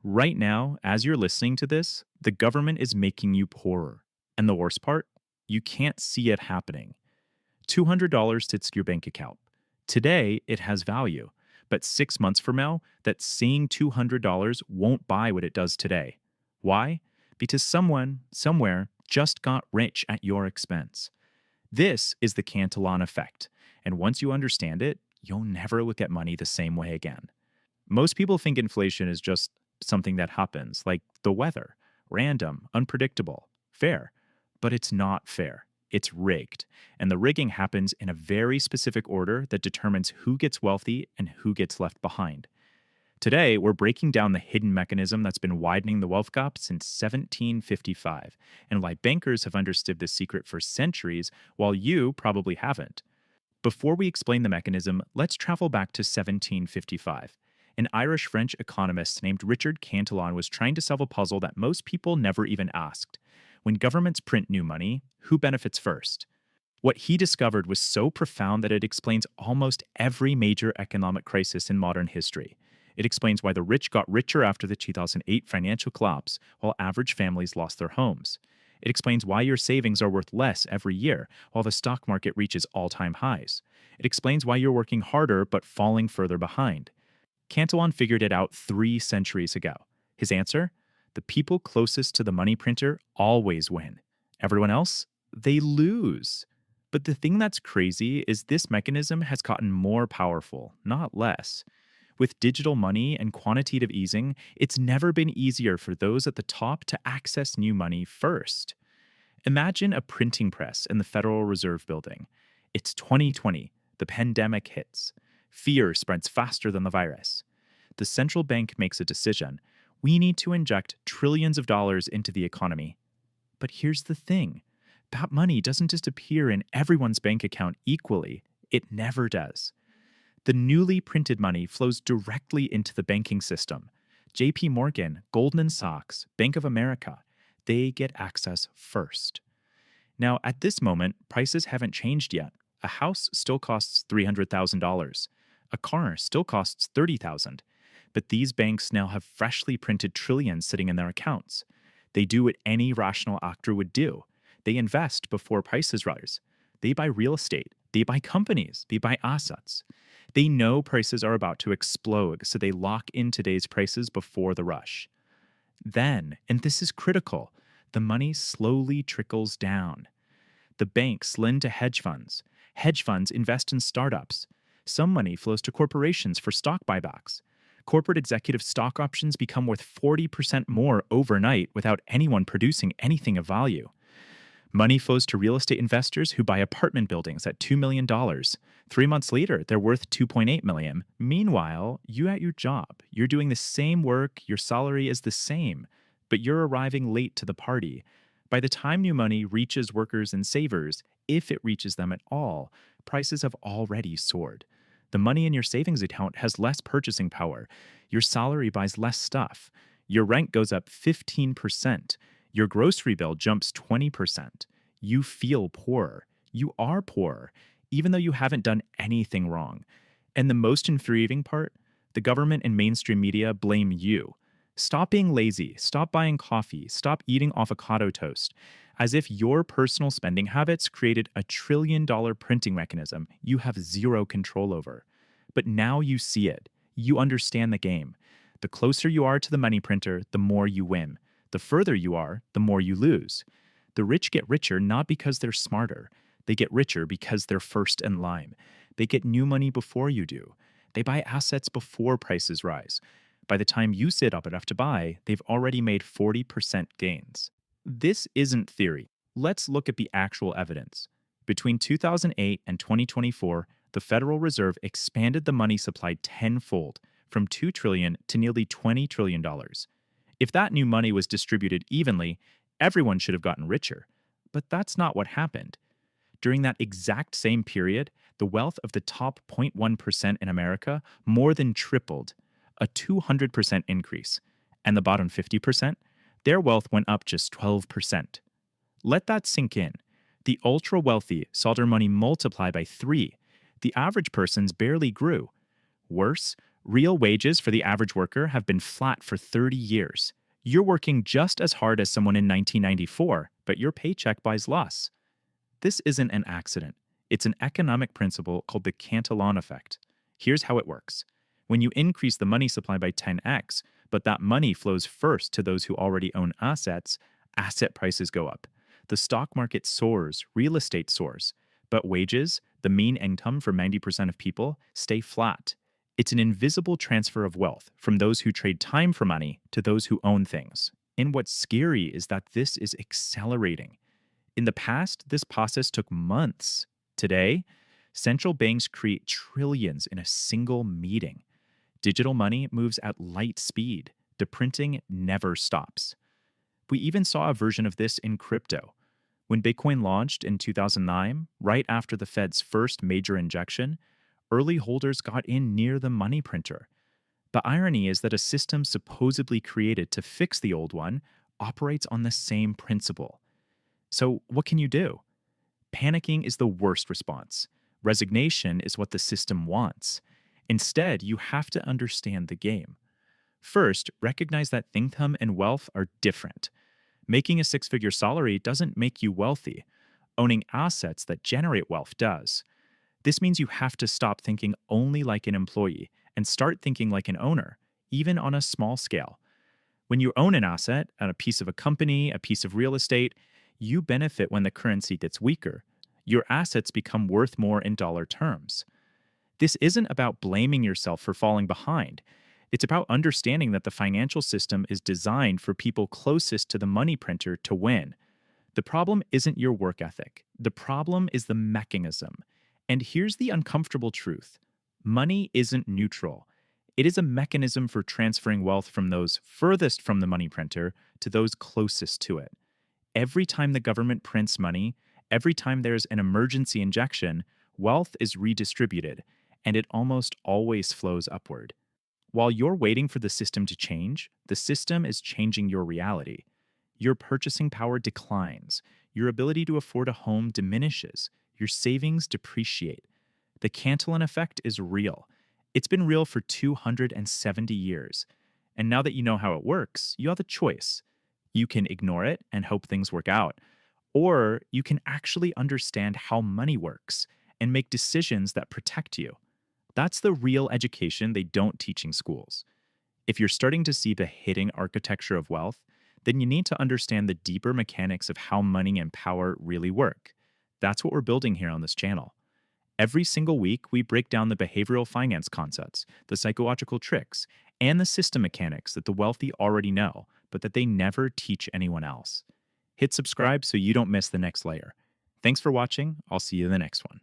Right now, as you're listening to this, the government is making you poorer. And the worst part, you can't see it happening. $200 hits your bank account. Today, it has value. But 6 months from now, that same $200 won't buy what it does today. Why? Because someone, somewhere, just got rich at your expense. This is the Cantillon effect. And once you understand it, you'll never look at money the same way again. Most people think inflation is just something that happens, like the weather, random, unpredictable, fair. But it's not fair. It's rigged. And the rigging happens in a very specific order that determines who gets wealthy and who gets left behind. Today, we're breaking down the hidden mechanism that's been widening the wealth gap since 1755, and why bankers have understood this secret for centuries while you probably haven't. Before we explain the mechanism, let's travel back to 1755. An Irish French economist named Richard Cantillon was trying to solve a puzzle that most people never even asked. When governments print new money, who benefits first? What he discovered was so profound that it explains almost every major economic crisis in modern history. It explains why the rich got richer after the 2008 financial collapse, while average families lost their homes. It explains why your savings are worth less every year, while the stock market reaches all-time highs. It explains why you're working harder but falling further behind. Cantillon figured it out 3 centuries ago. His answer? The people closest to the money printer always win. Everyone else? They lose. But the thing that's crazy is this mechanism has gotten more powerful, not less. With digital money and quantitative easing, it's never been easier for those at the top to access new money first. Imagine a printing press in the Federal Reserve Building. It's 2020. The pandemic hits. Fear spreads faster than the virus. The central bank makes a decision. We need to inject trillions of dollars into the economy. But here's the thing. That money doesn't just appear in everyone's bank account equally. It never does. The newly printed money flows directly into the banking system. JP Morgan, Goldman Sachs, Bank of America, they get access first. Now, at this moment, prices haven't changed yet. A house still costs $300,000. A car still costs $30,000. But these banks now have freshly printed trillions sitting in their accounts. They do what any rational actor would do. They invest before prices rise. They buy real estate. They buy companies. They buy assets. They know prices are about to explode, so they lock in today's prices before the rush. Then, and this is critical, the money slowly trickles down. The banks lend to hedge funds. Hedge funds invest in startups. Some money flows to corporations for stock buybacks. Corporate executive stock options become worth 40% more overnight without anyone producing anything of value. Money flows to real estate investors who buy apartment buildings at $2 million. 3 months later, they're worth $2.8 million. Meanwhile, you at your job, you're doing the same work, your salary is the same, but you're arriving late to the party. By the time new money reaches workers and savers, if it reaches them at all, prices have already soared. The money in your savings account has less purchasing power. Your salary buys less stuff. Your rent goes up 15%. Your grocery bill jumps 20%. You feel poorer. You are poorer, even though you haven't done anything wrong. And the most infuriating part? The government and mainstream media blame you. Stop being lazy. Stop buying coffee. Stop eating avocado toast. As if your personal spending habits created a $1 trillion printing mechanism you have zero control over. But now you see it. You understand the game. The closer you are to the money printer, the more you win. The further you are, the more you lose. The rich get richer not because they're smarter. They get richer because they're first in line. They get new money before you do. They buy assets before prices rise. By the time you sit up enough to buy, they've already made 40% gains. This isn't theory. Let's look at the actual evidence. Between 2008 and 2024, the Federal Reserve expanded the money supply tenfold, from $2 trillion to nearly $20 trillion. If that new money was distributed evenly, everyone should have gotten richer. But that's not what happened. During that exact same period, the wealth of the top 0.1% in America more than tripled, a 200% increase. And the bottom 50%, their wealth went up just 12%. Let that sink in. The ultra-wealthy saw their money multiply by 3. The average person's barely grew. Worse, Real wages for the average worker have been flat for 30 years. You're working just as hard as someone in 1994, but your paycheck buys less. This isn't an accident. It's an economic principle called the Cantillon effect. Here's how it works. When you increase the money supply by 10x, but that money flows first to those who already own assets, asset prices go up. The stock market soars, real estate soars. But wages, the mean income for 90% of people, stay flat. It's an invisible transfer of wealth from those who trade time for money to those who own things. And what's scary is that this is accelerating. In the past, this process took months. Today, central banks create trillions in a single meeting. Digital money moves at light speed. The printing never stops. We even saw a version of this in crypto. When Bitcoin launched in 2009, right after the Fed's first major injection, early holders got in near the money printer. The irony is that a system supposedly created to fix the old one operates on the same principle. So, what can you do? Panicking is the worst response. Resignation is what the system wants. Instead, you have to understand the game. First, recognize that income and wealth are different. Making a six-figure salary doesn't make you wealthy. Owning assets that generate wealth does. This means you have to stop thinking only like an employee and start thinking like an owner, even on a small scale. When you own an asset, a piece of a company, a piece of real estate, you benefit when the currency gets weaker. Your assets become worth more in dollar terms. This isn't about blaming yourself for falling behind. It's about understanding that the financial system is designed for people closest to the money printer to win. The problem isn't your work ethic. The problem is the mechanism. And here's the uncomfortable truth. Money isn't neutral. It is a mechanism for transferring wealth from those furthest from the money printer to those closest to it. Every time the government prints money, every time there's an emergency injection, wealth is redistributed, and it almost always flows upward. While you're waiting for the system to change, the system is changing your reality. Your purchasing power declines, your ability to afford a home diminishes, your savings depreciate. The Cantillon effect is real. It's been real for 270 years. And now that you know how it works, you have a choice. You can ignore it and hope things work out, or you can actually understand how money works and make decisions that protect you. That's the real education they don't teach in schools. If you're starting to see the hidden architecture of wealth, then you need to understand the deeper mechanics of how money and power really work. That's what we're building here on this channel. Every single week, we break down the behavioral finance concepts, the psychological tricks, and the system mechanics that the wealthy already know, but that they never teach anyone else. Hit subscribe so you don't miss the next layer. Thanks for watching. I'll see you in the next one.